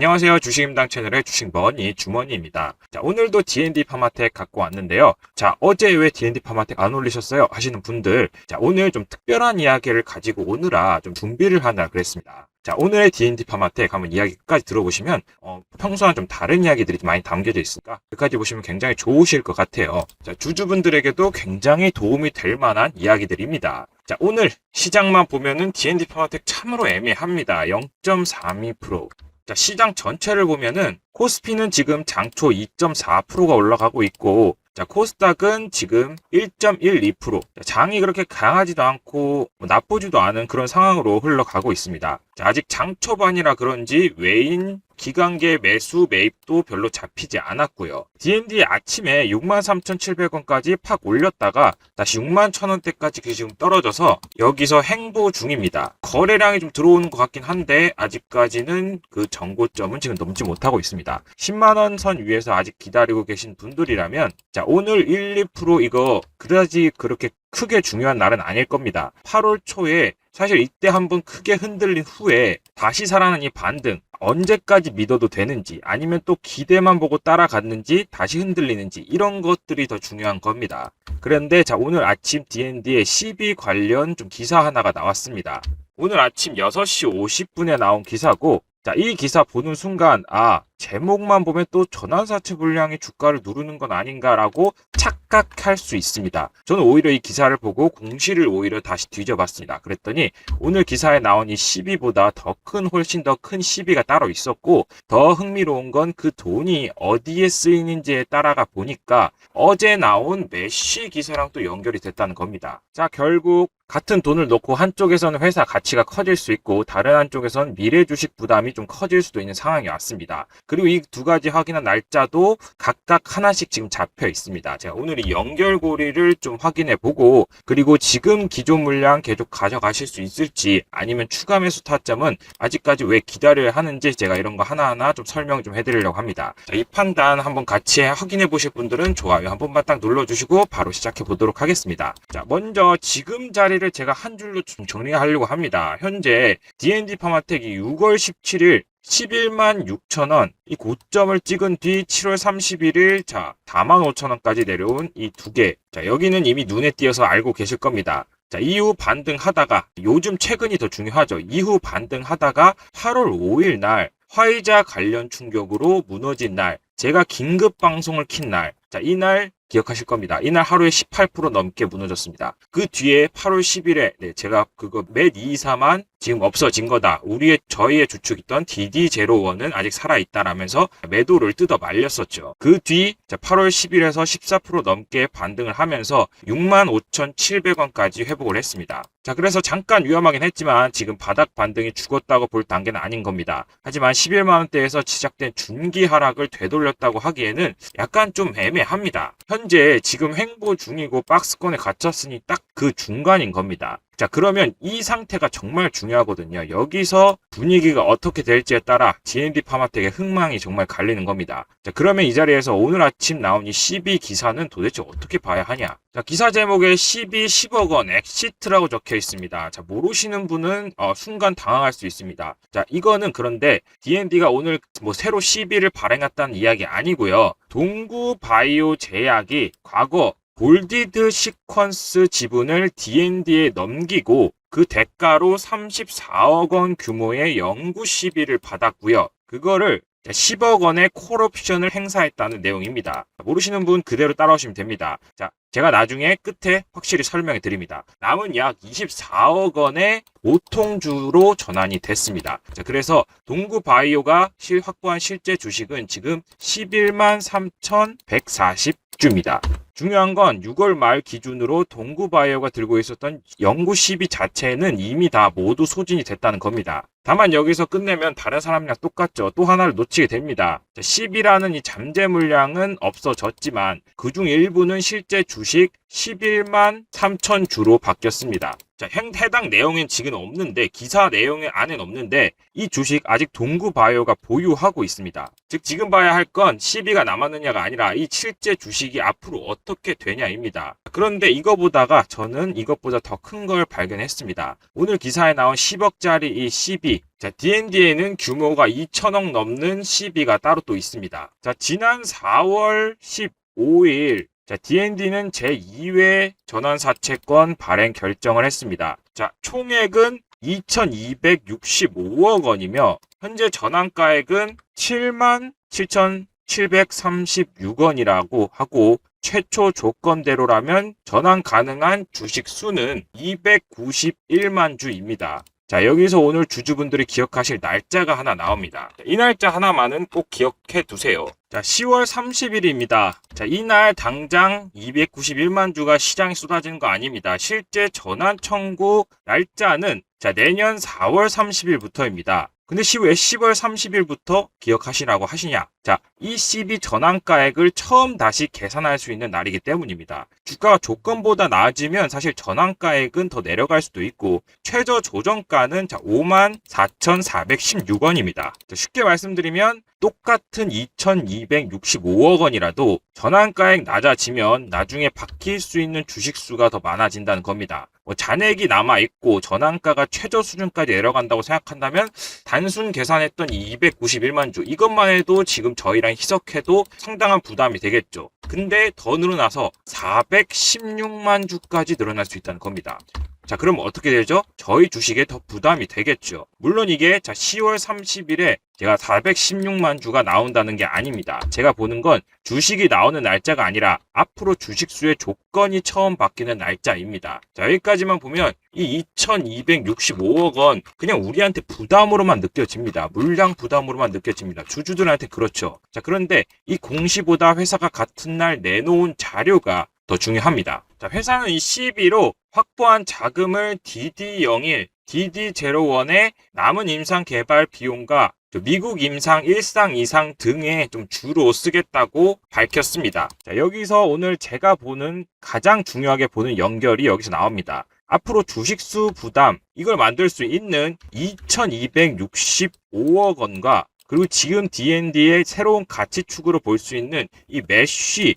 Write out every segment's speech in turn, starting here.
안녕하세요. 주식임당 채널의 주식머니 주머니입니다. 자, 오늘도 D&D 파마텍 갖고 왔는데요. 자, 어제 왜 D&D 파마텍 안 올리셨어요? 하시는 분들, 자, 오늘 좀 특별한 이야기를 가지고 오느라 좀 준비를 하느라 그랬습니다. 자, 오늘의 D&D 파마텍 한번 이야기 끝까지 들어보시면 평소와는 좀 다른 이야기들이 많이 담겨져 있으니까 끝까지 보시면 굉장히 좋으실 것 같아요. 자, 주주분들에게도 굉장히 도움이 될 만한 이야기들입니다. 자, 오늘 시장만 보면은 D&D 파마텍 참으로 애매합니다. 0.32%. 자, 시장 전체를 보면은 코스피는 지금 장초 2.4%가 올라가고 있고, 자, 코스닥은 지금 1.12%. 장이 그렇게 강하지도 않고 나쁘지도 않은 그런 상황으로 흘러가고 있습니다. 자, 아직 장 초반이라 그런지 외인 기관계 매수 매입도 별로 잡히지 않았고요. D&D 아침에 63,700원까지 팍 올렸다가 다시 61,000원대까지 지금 떨어져서 여기서 행보 중입니다. 거래량이 좀 들어오는 것 같긴 한데 아직까지는 그 정고점은 지금 넘지 못하고 있습니다. 10만원 선 위에서 아직 기다리고 계신 분들이라면, 자, 오늘 1, 2% 이거 그다지 그렇게 크게 중요한 날은 아닐 겁니다. 8월 초에 사실 이때 한번 크게 흔들린 후에 다시 살아나는 이 반등, 언제까지 믿어도 되는지, 아니면 또 기대만 보고 따라갔는지 다시 흔들리는지, 이런 것들이 더 중요한 겁니다. 그런데 자, 오늘 아침 D&D에 CB 관련 좀 기사 하나가 나왔습니다. 오늘 아침 6시 50분에 나온 기사고, 자, 이 기사 보는 순간 제목만 보면 또 전환사채 불량이 주가를 누르는 건 아닌가라고 착각할 수 있습니다. 저는 오히려 이 기사를 보고 공시를 오히려 다시 뒤져봤습니다. 그랬더니 오늘 기사에 나온 이 CB보다 훨씬 더 큰 CB가 따로 있었고, 더 흥미로운 건 그 돈이 어디에 쓰이는지에 따라가 보니까 어제 나온 메쉬 기사랑 또 연결이 됐다는 겁니다. 자, 결국 같은 돈을 넣고 한쪽에서는 회사 가치가 커질 수 있고 다른 한쪽에서는 미래 주식 부담이 좀 커질 수도 있는 상황이 왔습니다. 그리고 이 두 가지 확인한 날짜도 각각 하나씩 지금 잡혀 있습니다. 제가 오늘 이 연결고리를 좀 확인해 보고, 그리고 지금 기존 물량 계속 가져가실 수 있을지, 아니면 추가 매수 타점은 아직까지 왜 기다려야 하는지 제가 이런 거 하나하나 좀 설명 좀 해드리려고 합니다. 자, 이 판단 한번 같이 확인해 보실 분들은 좋아요 한 번만 딱 눌러주시고 바로 시작해 보도록 하겠습니다. 자, 먼저 지금 자리를 제가 한 줄로 좀 정리하려고 합니다. 현재 D&D 파마텍이 6월 17일 11만 6천원 이 고점을 찍은 뒤 7월 31일 자 4만 5천원까지 내려온 이 두 개, 자, 여기는 이미 눈에 띄어서 알고 계실 겁니다. 자, 이후 반등하다가, 요즘 최근이 더 중요하죠. 이후 반등하다가 8월 5일 날 화이자 관련 충격으로 무너진 날, 제가 긴급 방송을 킨 날, 자, 이날 기억하실 겁니다. 이날 하루에 18% 넘게 무너졌습니다. 그 뒤에 8월 10일에 제가 그거 맷 224만 지금 없어진 거다, 저희의 주축이던 DD01은 아직 살아있다라면서 매도를 뜯어 말렸었죠. 그 뒤 8월 10일에서 14% 넘게 반등을 하면서 65,700원까지 회복을 했습니다. 자, 그래서 잠깐 위험하긴 했지만 지금 바닥 반등이 죽었다고 볼 단계는 아닌 겁니다. 하지만 11만원대에서 시작된 중기 하락을 되돌렸다고 하기에는 약간 좀 애매합니다. 현재 지금 횡보 중이고 박스권에 갇혔으니 딱 그 중간인 겁니다. 자, 그러면 이 상태가 정말 중요하거든요. 여기서 분위기가 어떻게 될지에 따라 D&D 파마텍의 흥망이 정말 갈리는 겁니다. 자, 그러면 이 자리에서 오늘 아침 나온 이 CB 기사는 도대체 어떻게 봐야 하냐? 자, 기사 제목에 CB 10억 원 엑시트라고 적혀 있습니다. 자, 모르시는 분은 순간 당황할 수 있습니다. 자, 이거는 그런데 D&D가 오늘 새로 CB를 발행했다는 이야기 아니고요. 동구바이오 제약이 과거 골디드 시퀀스 지분을 D&D에 넘기고 그 대가로 34억 원 규모의 연구 시비를 받았고요. 그거를 10억 원의 콜옵션을 행사했다는 내용입니다. 모르시는 분 그대로 따라오시면 됩니다. 자, 제가 나중에 끝에 확실히 설명해 드립니다. 남은 약 24억 원의 보통주로 전환이 됐습니다. 자, 그래서 동구바이오가 확보한 실제 주식은 지금 11만 3,140주입니다. 중요한 건 6월 말 기준으로 동구바이오가 들고 있었던 연구 시비 자체는 이미 다 모두 소진이 됐다는 겁니다. 다만 여기서 끝내면 다른 사람이랑 똑같죠. 또 하나를 놓치게 됩니다. 10이라는 이 잠재 물량은 없어졌지만 그중 일부는 실제 주식 11만 3천 주로 바뀌었습니다. 자, 해당 내용엔 지금 없는데, 기사 내용에 안엔 없는데 이 주식 아직 동구바이오가 보유하고 있습니다. 즉 지금 봐야 할 건 CB가 남았느냐가 아니라 이 실제 주식이 앞으로 어떻게 되냐입니다. 그런데 저는 이것보다 더 큰 걸 발견했습니다. 오늘 기사에 나온 10억짜리 이 CB, DND. 자, DND에는 규모가 2천억 넘는 시비가 따로 또 있습니다. 자, 지난 4월 15일 자, DND는 제2회 전환사채권 발행 결정을 했습니다. 자, 총액은 2,265억 원이며 현재 전환가액은 77,736원이라고 하고 최초 조건대로라면 전환 가능한 주식 수는 291만 주입니다. 자, 여기서 오늘 주주분들이 기억하실 날짜가 하나 나옵니다. 이 날짜 하나만은 꼭 기억해 두세요. 자, 10월 30일입니다. 자, 이날 당장 291만 주가 시장에 쏟아지는 거 아닙니다. 실제 전환 청구 날짜는 자, 내년 4월 30일부터입니다. 근데 왜 10월 30일부터 기억하시라고 하시냐? 자, 이 CB 전환가액을 처음 다시 계산할 수 있는 날이기 때문입니다. 주가가 조건보다 나아지면 사실 전환가액은 더 내려갈 수도 있고 최저 조정가는 54,416원입니다. 쉽게 말씀드리면 똑같은 2,265억 원이라도 전환가액 낮아지면 나중에 바뀔 수 있는 주식수가 더 많아진다는 겁니다. 잔액이 남아있고 전환가가 최저 수준까지 내려간다고 생각한다면 단순 계산했던 291만 주 이것만 해도 지금 저희랑 희석해도 상당한 부담이 되겠죠. 근데 더 늘어나서 416만 주까지 늘어날 수 있다는 겁니다. 자, 그럼 어떻게 되죠? 저희 주식에 더 부담이 되겠죠. 물론 이게 10월 30일에 제가 416만 주가 나온다는 게 아닙니다. 제가 보는 건 주식이 나오는 날짜가 아니라 앞으로 주식수의 조건이 처음 바뀌는 날짜입니다. 자, 여기까지만 보면 이 2,265억 원 그냥 우리한테 부담으로만 느껴집니다. 물량 부담으로만 느껴집니다. 주주들한테 그렇죠. 자, 그런데 이 공시보다 회사가 같은 날 내놓은 자료가 더 중요합니다. 자, 회사는 이 CB로 확보한 자금을 DD01, DD01의 남은 임상 개발 비용과 미국 임상 1상 2상 등에 좀 주로 쓰겠다고 밝혔습니다. 자, 여기서 오늘 제가 보는 가장 중요하게 보는 연결이 여기서 나옵니다. 앞으로 주식수 부담 이걸 만들 수 있는 2,265억 원과 그리고 지금 D&D의 새로운 가치축으로 볼 수 있는 이 메쉬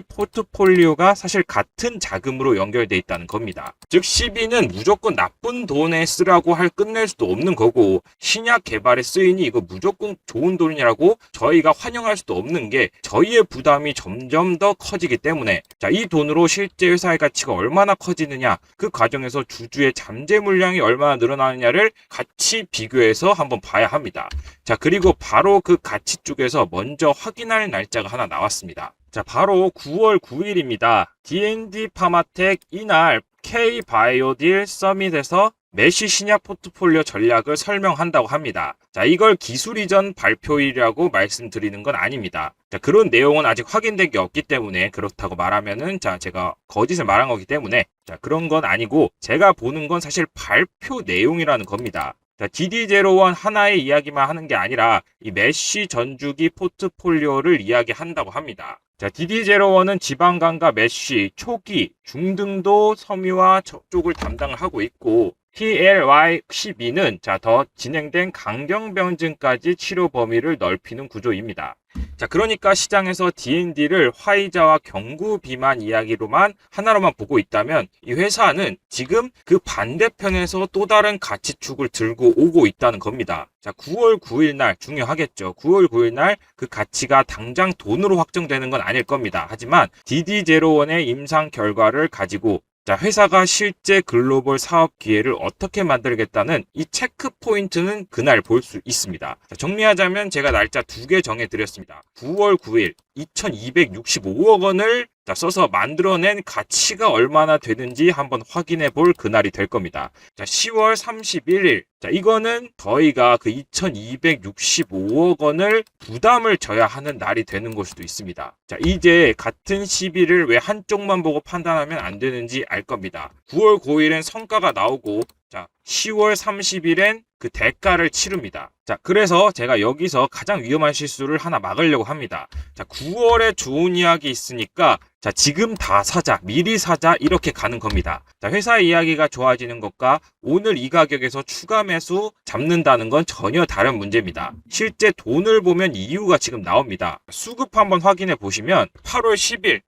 포트폴리오가 사실 같은 자금으로 연결돼 있다는 겁니다. 즉 CB는 무조건 나쁜 돈에 쓰라고 끝낼 수도 없는 거고 신약 개발에 쓰이니 이거 무조건 좋은 돈이라고 저희가 환영할 수도 없는 게 저희의 부담이 점점 더 커지기 때문에 자, 이 돈으로 실제 회사의 가치가 얼마나 커지느냐 그 과정에서 주주의 잠재 물량이 얼마나 늘어나느냐를 같이 비교해서 한번 봐야 합니다. 자, 그리고 바로 그 가치 쪽에서 먼저 확인할 날짜가 하나 나왔습니다. 자, 바로 9월 9일입니다. D&D 파마텍 이날 K-바이오딜 서밋에서 메쉬 신약 포트폴리오 전략을 설명한다고 합니다. 자, 이걸 기술 이전 발표일이라고 말씀드리는 건 아닙니다. 자, 그런 내용은 아직 확인된 게 없기 때문에 그렇다고 말하면은 제가 거짓을 말한 거기 때문에 그런 건 아니고 제가 보는 건 사실 발표 내용이라는 겁니다. 자, DD01 하나의 이야기만 하는 게 아니라 이 메쉬 전주기 포트폴리오를 이야기한다고 합니다. 자, DD01은 지방간과 메쉬, 초기, 중등도 섬유화 쪽을 담당을 하고 있고 TLY12는 더 진행된 강경병증까지 치료 범위를 넓히는 구조입니다. 자, 그러니까 시장에서 D&D를 화이자와 경구 비만 이야기로만 하나로만 보고 있다면 이 회사는 지금 그 반대편에서 또 다른 가치축을 들고 오고 있다는 겁니다. 자, 9월 9일 날 중요하겠죠. 9월 9일 날 그 가치가 당장 돈으로 확정되는 건 아닐 겁니다. 하지만 DD01의 임상 결과를 가지고 자, 회사가 실제 글로벌 사업 기회를 어떻게 만들겠다는 이 체크 포인트는 그날 볼 수 있습니다. 자, 정리하자면 제가 날짜 2개 정해드렸습니다. 9월 9일 2,265억 원을 써서 만들어낸 가치가 얼마나 되는지 한번 확인해 볼 그날이 될 겁니다. 자, 10월 31일. 자, 이거는 저희가 그 2,265억 원을 부담을 져야 하는 날이 되는 걸 수도 있습니다. 자, 이제 같은 시비를 왜 한쪽만 보고 판단하면 안 되는지 알 겁니다. 9월 9일엔 성과가 나오고 자, 10월 30일엔 그 대가를 치릅니다. 자, 그래서 제가 여기서 가장 위험한 실수를 하나 막으려고 합니다. 자, 9월에 좋은 이야기 있으니까 자, 지금 다 사자, 미리 사자 이렇게 가는 겁니다. 자, 회사 이야기가 좋아지는 것과 오늘 이 가격에서 추가 매수 잡는다는 건 전혀 다른 문제입니다. 실제 돈을 보면 이유가 지금 나옵니다. 수급 한번 확인해 보시면 8월 10일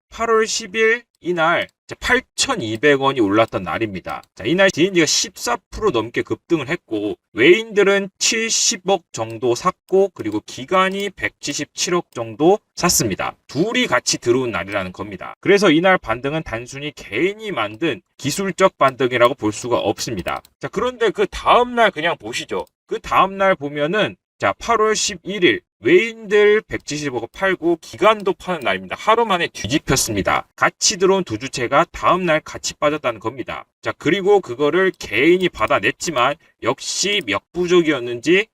이날 8,200원이 올랐던 날입니다. 자, 이날 D&D가 14% 넘게 급등을 했고 외인들은 70억 정도 샀고 그리고 기관이 177억 정도 샀습니다. 둘이 같이 들어온 날이라는 겁니다. 그래서 이날 반등은 단순히 개인이 만든 기술적 반등이라고 볼 수가 없습니다. 자, 그런데 그 다음날 그냥 보시죠. 그 다음날 보면은 8월 11일 외인들 170억 팔고 기관도 파는 날입니다. 하루 만에 뒤집혔습니다. 같이 들어온 두 주체가 다음날 같이 빠졌다는 겁니다. 자, 그리고 그거를 개인이 받아냈지만 역시 역부족이었는지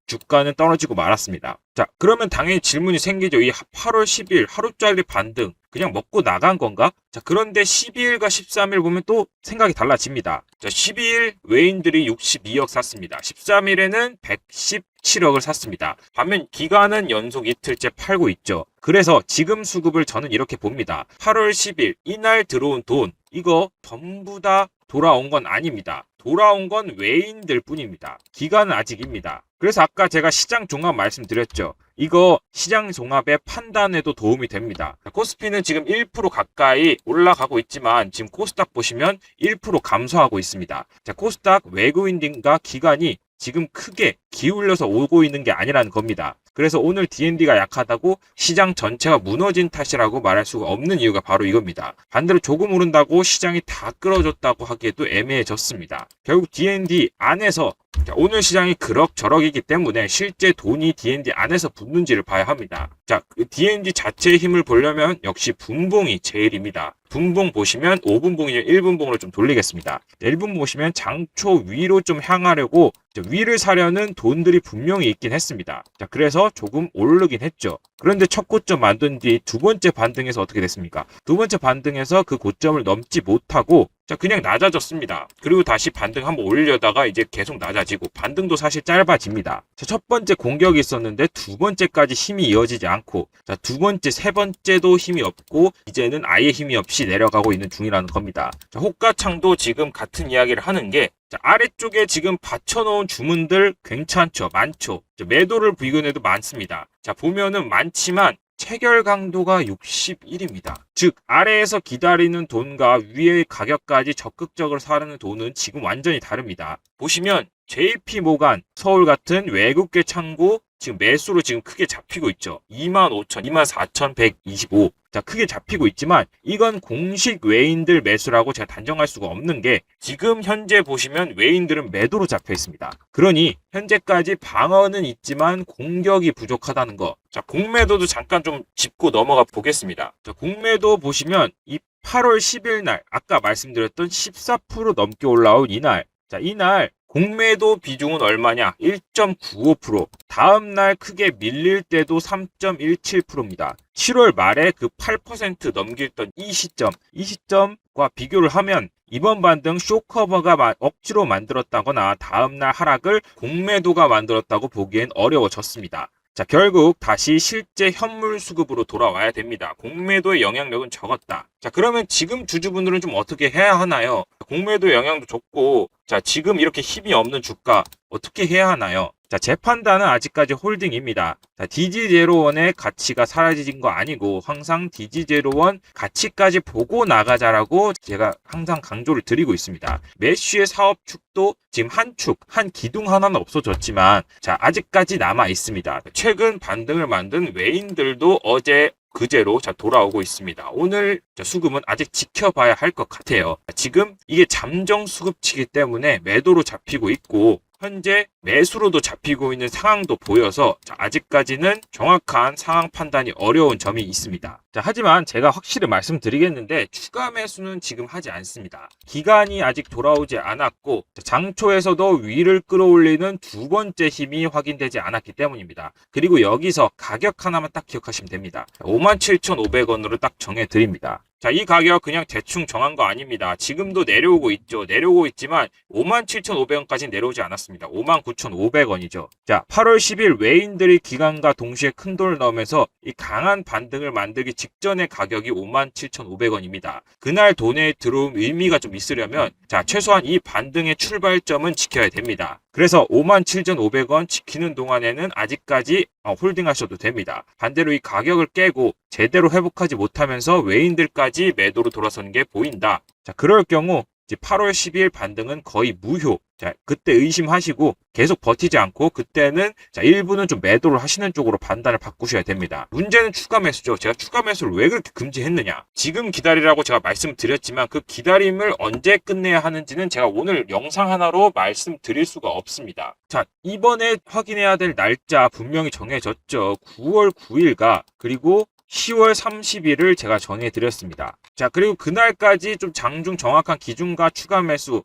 주가는 떨어지고 말았습니다. 자, 그러면 당연히 질문이 생기죠. 이 8월 10일 하루짜리 반등 그냥 먹고 나간 건가? 자, 그런데 12일과 13일 보면 또 생각이 달라집니다. 자, 12일 외인들이 62억 샀습니다. 13일에는 117억을 샀습니다. 반면 기관은 연속 이틀째 팔고 있죠. 그래서 지금 수급을 저는 이렇게 봅니다. 8월 10일 이날 들어온 돈 이거 전부 다 돌아온 건 아닙니다. 돌아온 건 외인들 뿐입니다. 기관은 아직입니다. 그래서 아까 제가 시장 종합 말씀드렸죠. 이거 시장 종합의 판단에도 도움이 됩니다. 코스피는 지금 1% 가까이 올라가고 있지만 지금 코스닥 보시면 1% 감소하고 있습니다. 자, 코스닥 외국인과 기관이 지금 크게 기울여서 오고 있는 게 아니라는 겁니다. 그래서 오늘 D&D가 약하다고 시장 전체가 무너진 탓이라고 말할 수가 없는 이유가 바로 이겁니다. 반대로 조금 오른다고 시장이 다 끌어줬다고 하기에도 애매해졌습니다. 결국 D&D 안에서 오늘 시장이 그럭저럭이기 때문에 실제 돈이 D&D 안에서 붙는지를 봐야 합니다. 자, D&D 자체의 힘을 보려면 역시 분봉이 제일입니다. 분봉 보시면 5분봉이죠. 1분봉으로 좀 돌리겠습니다. 1분 보시면 장초 위로 좀 향하려고 위를 사려는 돈들이 분명히 있긴 했습니다. 자, 그래서 조금 오르긴 했죠. 그런데 첫 고점 만든 뒤 두 번째 반등에서 어떻게 됐습니까? 두 번째 반등에서 그 고점을 넘지 못하고 그냥 낮아졌습니다. 그리고 다시 반등 한번 올려다가 이제 계속 낮아지고 반등도 사실 짧아집니다. 자, 첫 번째 공격이 있었는데 두 번째까지 힘이 이어지지 않고 두 번째, 세 번째도 힘이 없고 이제는 아예 힘이 없이 내려가고 있는 중이라는 겁니다. 자, 호가창도 지금 같은 이야기를 하는 게 아래쪽에 지금 받쳐놓은 주문들 괜찮죠? 많죠? 매도를 비교해도 많습니다. 자, 보면은 많지만 체결 강도가 61입니다. 즉 아래에서 기다리는 돈과 위의 가격까지 적극적으로 사려는 돈은 지금 완전히 다릅니다. 보시면 JP모간 서울 같은 외국계 창구 지금 매수로 지금 크게 잡히고 있죠. 25,000, 24,125. 자, 크게 잡히고 있지만 이건 공식 외인들 매수라고 제가 단정할 수가 없는 게 지금 현재 보시면 외인들은 매도로 잡혀 있습니다. 그러니 현재까지 방어는 있지만 공격이 부족하다는 거. 자, 공매도도 잠깐 좀 짚고 넘어가 보겠습니다. 자, 공매도 보시면 이 8월 10일 날 아까 말씀드렸던 14% 넘게 올라온 이날. 자, 이날 공매도 비중은 얼마냐? 1.95%. 다음날 크게 밀릴 때도 3.17%입니다. 7월 말에 그 8% 넘겼던 이 시점과 비교를 하면 이번 반등 쇼커버가 억지로 만들었다거나 다음날 하락을 공매도가 만들었다고 보기엔 어려워졌습니다. 자, 결국 다시 실제 현물 수급으로 돌아와야 됩니다. 공매도의 영향력은 적었다. 자, 그러면 지금 주주분들은 좀 어떻게 해야 하나요? 공매도 영향도 적고, 자, 지금 이렇게 힘이 없는 주가 어떻게 해야 하나요? 자, 제 판단은 아직까지 홀딩입니다. 자, DG01의 가치가 사라진 거 아니고 항상 DG01 가치까지 보고 나가자라고 제가 항상 강조를 드리고 있습니다. 메쉬의 사업축도 지금 한 기둥 하나는 없어졌지만 자, 아직까지 남아 있습니다. 최근 반등을 만든 외인들도 어제 그제로 돌아오고 있습니다. 오늘 수급은 아직 지켜봐야 할 것 같아요. 지금 이게 잠정 수급치기 때문에 매도로 잡히고 있고 현재 매수로도 잡히고 있는 상황도 보여서 아직까지는 정확한 상황 판단이 어려운 점이 있습니다. 자, 하지만 제가 확실히 말씀드리겠는데 추가 매수는 지금 하지 않습니다. 기간이 아직 돌아오지 않았고 장초에서도 위를 끌어올리는 두 번째 힘이 확인되지 않았기 때문입니다. 그리고 여기서 가격 하나만 딱 기억하시면 됩니다. 57,500원으로 딱 정해드립니다. 자, 이 가격 그냥 대충 정한 거 아닙니다. 지금도 내려오고 있죠. 내려오고 있지만 57,500원까지 내려오지 않았습니다. 59,500원이죠. 자, 8월 10일 외인들이 기관과 동시에 큰 돈을 넣으면서 이 강한 반등을 만들기 직전의 가격이 57,500원입니다. 그날 돈에 들어온 의미가 좀 있으려면 자, 최소한 이 반등의 출발점은 지켜야 됩니다. 그래서 57,500원 지키는 동안에는 아직까지 홀딩하셔도 됩니다. 반대로 이 가격을 깨고 제대로 회복하지 못하면서 외인들까지 매도로 돌아서는 게 보인다. 자, 그럴 경우 이제 8월 12일 반등은 거의 무효. 자, 그때 의심하시고 계속 버티지 않고 그때는 자, 일부는 좀 매도를 하시는 쪽으로 판단을 바꾸셔야 됩니다. 문제는 추가 매수죠. 제가 추가 매수를 왜 그렇게 금지했느냐? 지금 기다리라고 제가 말씀드렸지만 그 기다림을 언제 끝내야 하는지는 제가 오늘 영상 하나로 말씀드릴 수가 없습니다. 자, 이번에 확인해야 될 날짜 분명히 정해졌죠. 9월 9일과 그리고 10월 30일을 제가 정해드렸습니다. 자, 그리고 그날까지 좀 장중 정확한 기준과 추가 매수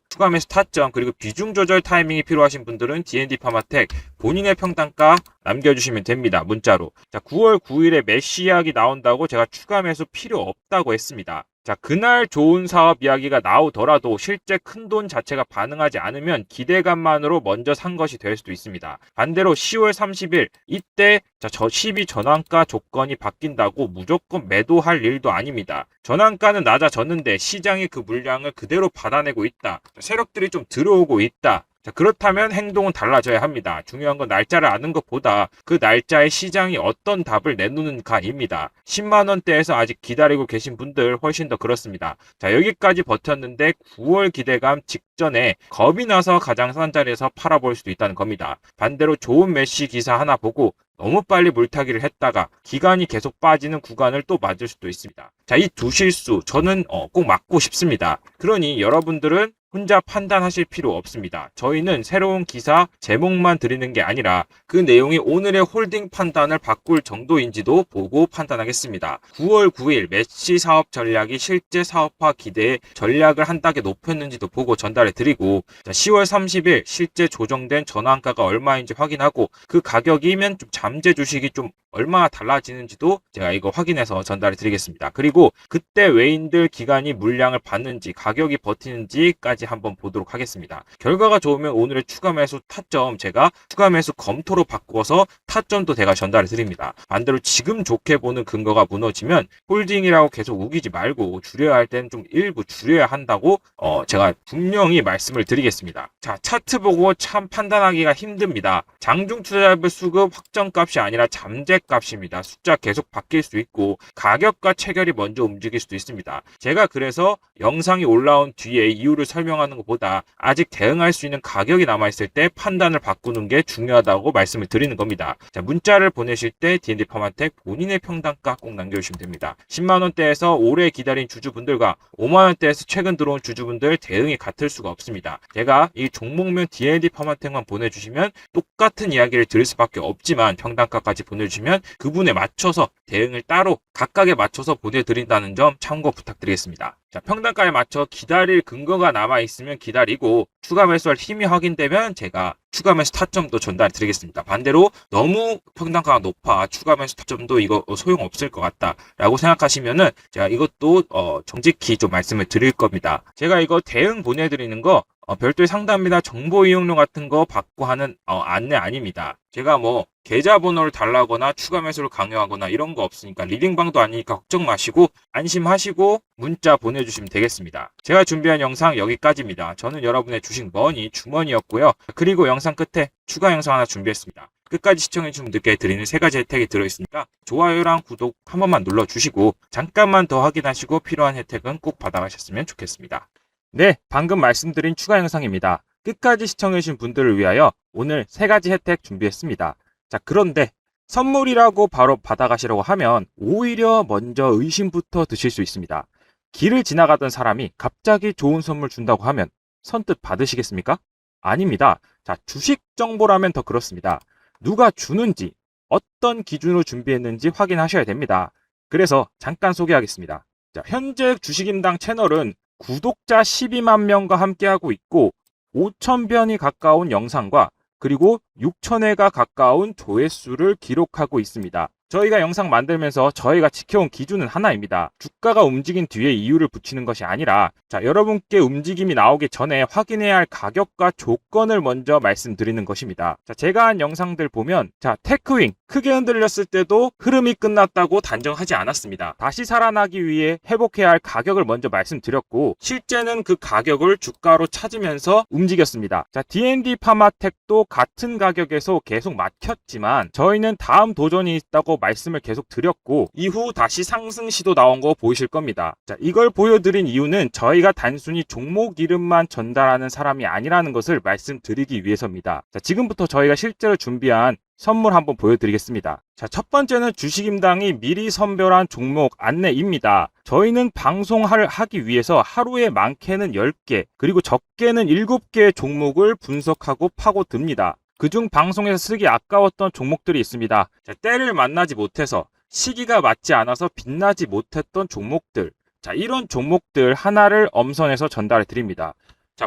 타점, 그리고 비중 조절 타이밍이 필요하신 분들은 D&D 파마텍 본인의 평단가 남겨주시면 됩니다. 문자로. 자, 9월 9일에 메시 이야기 나온다고 제가 추가 매수 필요 없다고 했습니다. 자, 그날 좋은 사업 이야기가 나오더라도 실제 큰돈 자체가 반응하지 않으면 기대감만으로 먼저 산 것이 될 수도 있습니다. 반대로 10월 30일 이때 저 12 전환가 조건이 바뀐다고 무조건 매도할 일도 아닙니다. 전환가는 낮아졌는데 시장이 그 물량을 그대로 받아내고 있다. 세력들이 좀 들어오고 있다. 자, 그렇다면 행동은 달라져야 합니다. 중요한 건 날짜를 아는 것보다 그 날짜에 시장이 어떤 답을 내놓는가입니다. 10만 원대에서 아직 기다리고 계신 분들 훨씬 더 그렇습니다. 자, 여기까지 버텼는데 9월 기대감 직전에 겁이 나서 가장 싼 자리에서 팔아볼 수도 있다는 겁니다. 반대로 좋은 메시 기사 하나 보고 너무 빨리 물타기를 했다가 기간이 계속 빠지는 구간을 또 맞을 수도 있습니다. 자, 이 두 실수 저는 꼭 막고 싶습니다. 그러니 여러분들은 혼자 판단하실 필요 없습니다. 저희는 새로운 기사 제목만 드리는 게 아니라 그 내용이 오늘의 홀딩 판단을 바꿀 정도인지도 보고 판단하겠습니다. 9월 9일 메시 사업 전략이 실제 사업화 기대에 전략을 한 단계 높였는지도 보고 전달해 드리고 10월 30일 실제 조정된 전환가가 얼마인지 확인하고 그 가격이면 좀 잠재 주식이 좀 얼마나 달라지는지도 제가 이거 확인해서 전달해 드리겠습니다. 그리고 그때 외인들 기간이 물량을 받는지 가격이 버티는지까지 한번 보도록 하겠습니다. 결과가 좋으면 오늘의 추가 매수 타점 제가 추가 매수 검토로 바꿔서 타점도 제가 전달해 드립니다. 반대로 지금 좋게 보는 근거가 무너지면 홀딩이라고 계속 우기지 말고 줄여야 할 때는 좀 일부 줄여야 한다고 제가 분명히 말씀을 드리겠습니다. 자, 차트 보고 참 판단하기가 힘듭니다. 장중 투자자별 수급 확정값이 아니라 잠재 값입니다. 숫자 계속 바뀔 수 있고 가격과 체결이 먼저 움직일 수도 있습니다. 제가 그래서 영상이 올라온 뒤에 이유를 설명하는 것보다 아직 대응할 수 있는 가격이 남아있을 때 판단을 바꾸는 게 중요하다고 말씀을 드리는 겁니다. 자, 문자를 보내실 때 D&D 파마텍 본인의 평단가 꼭 남겨주시면 됩니다. 10만원대에서 오래 기다린 주주분들과 5만원대에서 최근 들어온 주주분들 대응이 같을 수가 없습니다. 제가 이 종목명 D&D 파마텍만 보내주시면 똑같은 이야기를 드릴 수밖에 없지만 평단가까지 보내주시면 그분에 맞춰서 대응을 따로 각각에 맞춰서 보내드린다는 점 참고 부탁드리겠습니다. 자, 평단가에 맞춰 기다릴 근거가 남아있으면 기다리고 추가 매수할 힘이 확인되면 제가 추가 매수 타점도 전달 드리겠습니다. 반대로 너무 평단가가 높아 추가 매수 타점도 이거 소용없을 것 같다 라고 생각하시면은 제가 이것도 정직히 좀 말씀을 드릴 겁니다. 제가 이거 대응 보내드리는 거 별도의 상담이나 정보 이용료 같은 거 받고 하는 안내 아닙니다. 제가 뭐 계좌번호를 달라거나 추가 매수를 강요하거나 이런 거 없으니까 리딩방도 아니니까 걱정 마시고 안심하시고 문자 보내주시면 되겠습니다. 제가 준비한 영상 여기까지입니다. 저는 여러분의 주식 머니 주머니였고요. 그리고 영상 끝에 추가 영상 하나 준비했습니다. 끝까지 시청해주신 분들께 드리는 3가지 혜택이 들어있으니까 좋아요랑 구독 한 번만 눌러주시고 잠깐만 더 확인하시고 필요한 혜택은 꼭 받아가셨으면 좋겠습니다. 네, 방금 말씀드린 추가 영상입니다. 끝까지 시청해주신 분들을 위하여 오늘 3가지 혜택 준비했습니다. 자, 그런데 선물이라고 바로 받아가시려고 하면 오히려 먼저 의심부터 드실 수 있습니다. 길을 지나가던 사람이 갑자기 좋은 선물 준다고 하면 선뜻 받으시겠습니까? 아닙니다. 자, 주식 정보라면 더 그렇습니다. 누가 주는지 어떤 기준으로 준비했는지 확인하셔야 됩니다. 그래서 잠깐 소개하겠습니다. 자, 현재 주식인당 채널은 구독자 12만 명과 함께하고 있고 5,000편이 가까운 영상과 그리고 6,000회가 가까운 조회수를 기록하고 있습니다. 저희가 영상 만들면서 저희가 지켜온 기준은 하나입니다. 주가가 움직인 뒤에 이유를 붙이는 것이 아니라 여러분께 움직임이 나오기 전에 확인해야 할 가격과 조건을 먼저 말씀드리는 것입니다. 제가 한 영상들 보면 테크윙 크게 흔들렸을 때도 흐름이 끝났다고 단정하지 않았습니다. 다시 살아나기 위해 회복해야 할 가격을 먼저 말씀드렸고 실제는 그 가격을 주가로 찾으면서 움직였습니다. D&D 파마텍도 같은 가격에서 계속 막혔지만 저희는 다음 도전이 있다고 말씀을 계속 드렸고 이후 다시 상승 시도 나온 거 보이실 겁니다. 이걸 보여드린 이유는 저희가 단순히 종목 이름만 전달하는 사람이 아니라는 것을 말씀드리기 위해서입니다. 지금부터 저희가 실제로 준비한 선물 한번 보여드리겠습니다. 첫 번째는 주식임당이 미리 선별한 종목 안내입니다. 저희는 방송을 하기 위해서 하루에 많게는 10개 그리고 적게는 7개의 종목을 분석하고 파고듭니다. 그중 방송에서 쓰기 아까웠던 종목들이 있습니다. 때를 만나지 못해서 시기가 맞지 않아서 빛나지 못했던 종목들, 이런 종목들 하나를 엄선해서 전달해 드립니다.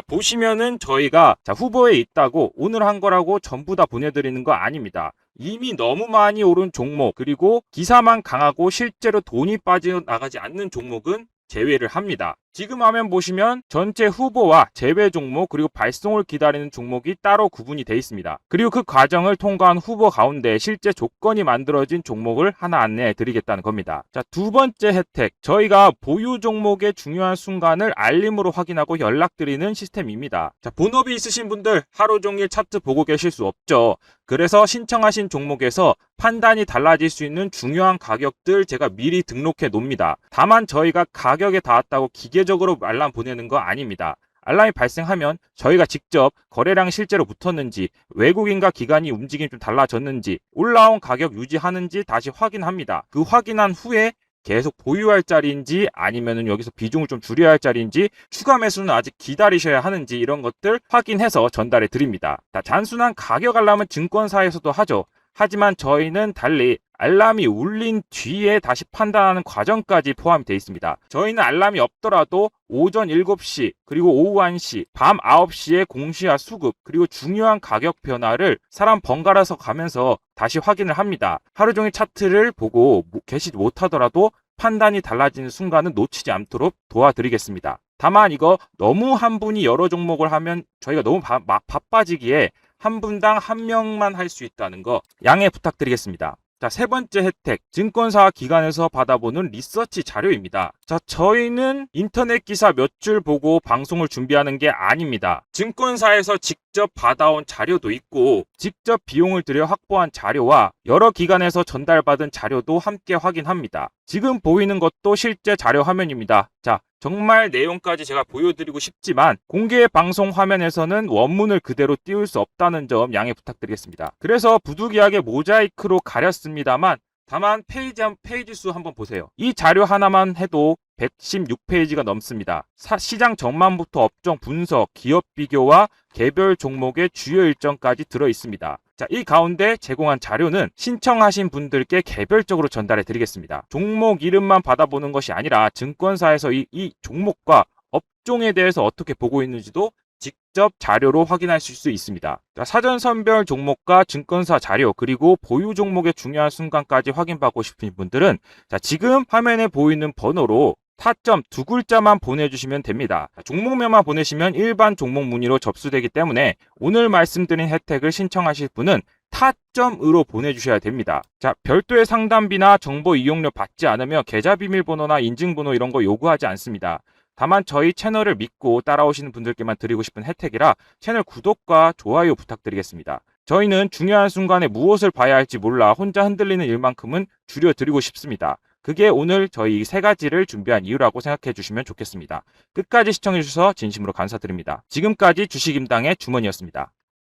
보시면은 저희가 후보에 있다고 오늘 한 거라고 전부 다 보내드리는 거 아닙니다. 이미 너무 많이 오른 종목 그리고 기사만 강하고 실제로 돈이 빠져나가지 않는 종목은 제외를 합니다. 지금 화면 보시면 전체 후보와 제외 종목 그리고 발송을 기다리는 종목이 따로 구분이 되어 있습니다. 그리고 그 과정을 통과한 후보 가운데 실제 조건이 만들어진 종목을 하나 안내해 드리겠다는 겁니다. 두 번째 혜택, 저희가 보유 종목의 중요한 순간을 알림으로 확인하고 연락드리는 시스템입니다. 본업이 있으신 분들 하루 종일 차트 보고 계실 수 없죠. 그래서 신청하신 종목에서 판단이 달라질 수 있는 중요한 가격들 제가 미리 등록해 놓습니다. 다만 저희가 가격에 닿았다고 기계적으로 알람 보내는 거 아닙니다. 알람이 발생하면 저희가 직접 거래량이 실제로 붙었는지 외국인과 기관이 움직임이 좀 달라졌는지 올라온 가격 유지하는지 다시 확인합니다. 그 확인한 후에 계속 보유할 자리인지 아니면은 여기서 비중을 좀 줄여야 할 자리인지 추가 매수는 아직 기다리셔야 하는지 이런 것들 확인해서 전달해 드립니다. 단순한 가격 알람은 증권사에서도 하죠. 하지만 저희는 달리 알람이 울린 뒤에 다시 판단하는 과정까지 포함이 되어 있습니다. 저희는 알람이 없더라도 오전 7시 그리고 오후 1시 밤 9시에 공시와 수급 그리고 중요한 가격 변화를 사람 번갈아서 가면서 다시 확인을 합니다. 하루 종일 차트를 보고 계시지 못하더라도 판단이 달라지는 순간은 놓치지 않도록 도와드리겠습니다. 다만 이거 너무 한 분이 여러 종목을 하면 저희가 너무 바빠지기에 한 분당 한 명만 할 수 있다는 거 양해 부탁드리겠습니다. 세 번째 혜택, 증권사 기관에서 받아보는 리서치 자료입니다. 저희는 인터넷 기사 몇 줄 보고 방송을 준비하는 게 아닙니다. 증권사에서 직접 받아온 자료도 있고 직접 비용을 들여 확보한 자료와 여러 기관에서 전달받은 자료도 함께 확인합니다. 지금 보이는 것도 실제 자료 화면입니다. 정말 내용까지 제가 보여드리고 싶지만 공개 방송 화면에서는 원문을 그대로 띄울 수 없다는 점 양해 부탁드리겠습니다. 그래서 부득이하게 모자이크로 가렸습니다만 다만 페이지 수 한번 보세요. 이 자료 하나만 해도 116페이지가 넘습니다. 시장 전망부터 업종 분석, 기업 비교와 개별 종목의 주요 일정까지 들어 있습니다. 이 가운데 제공한 자료는 신청하신 분들께 개별적으로 전달해 드리겠습니다. 종목 이름만 받아보는 것이 아니라 증권사에서 이 종목과 업종에 대해서 어떻게 보고 있는지도 직접 자료로 확인하실 수 있습니다. 사전 선별 종목과 증권사 자료 그리고 보유 종목의 중요한 순간까지 확인받고 싶은 분들은 지금 화면에 보이는 번호로 타점 2글자만 보내주시면 됩니다. 종목명만 보내시면 일반 종목 문의로 접수되기 때문에 오늘 말씀드린 혜택을 신청하실 분은 타점으로 보내주셔야 됩니다. 별도의 상담비나 정보 이용료 받지 않으며 계좌 비밀번호나 인증번호 이런 거 요구하지 않습니다. 다만 저희 채널을 믿고 따라오시는 분들께만 드리고 싶은 혜택이라 채널 구독과 좋아요 부탁드리겠습니다. 저희는 중요한 순간에 무엇을 봐야 할지 몰라 혼자 흔들리는 일만큼은 줄여드리고 싶습니다. 그게 오늘 저희 3가지를 준비한 이유라고 생각해 주시면 좋겠습니다. 끝까지 시청해 주셔서 진심으로 감사드립니다. 지금까지 주식임당의 주머니였습니다.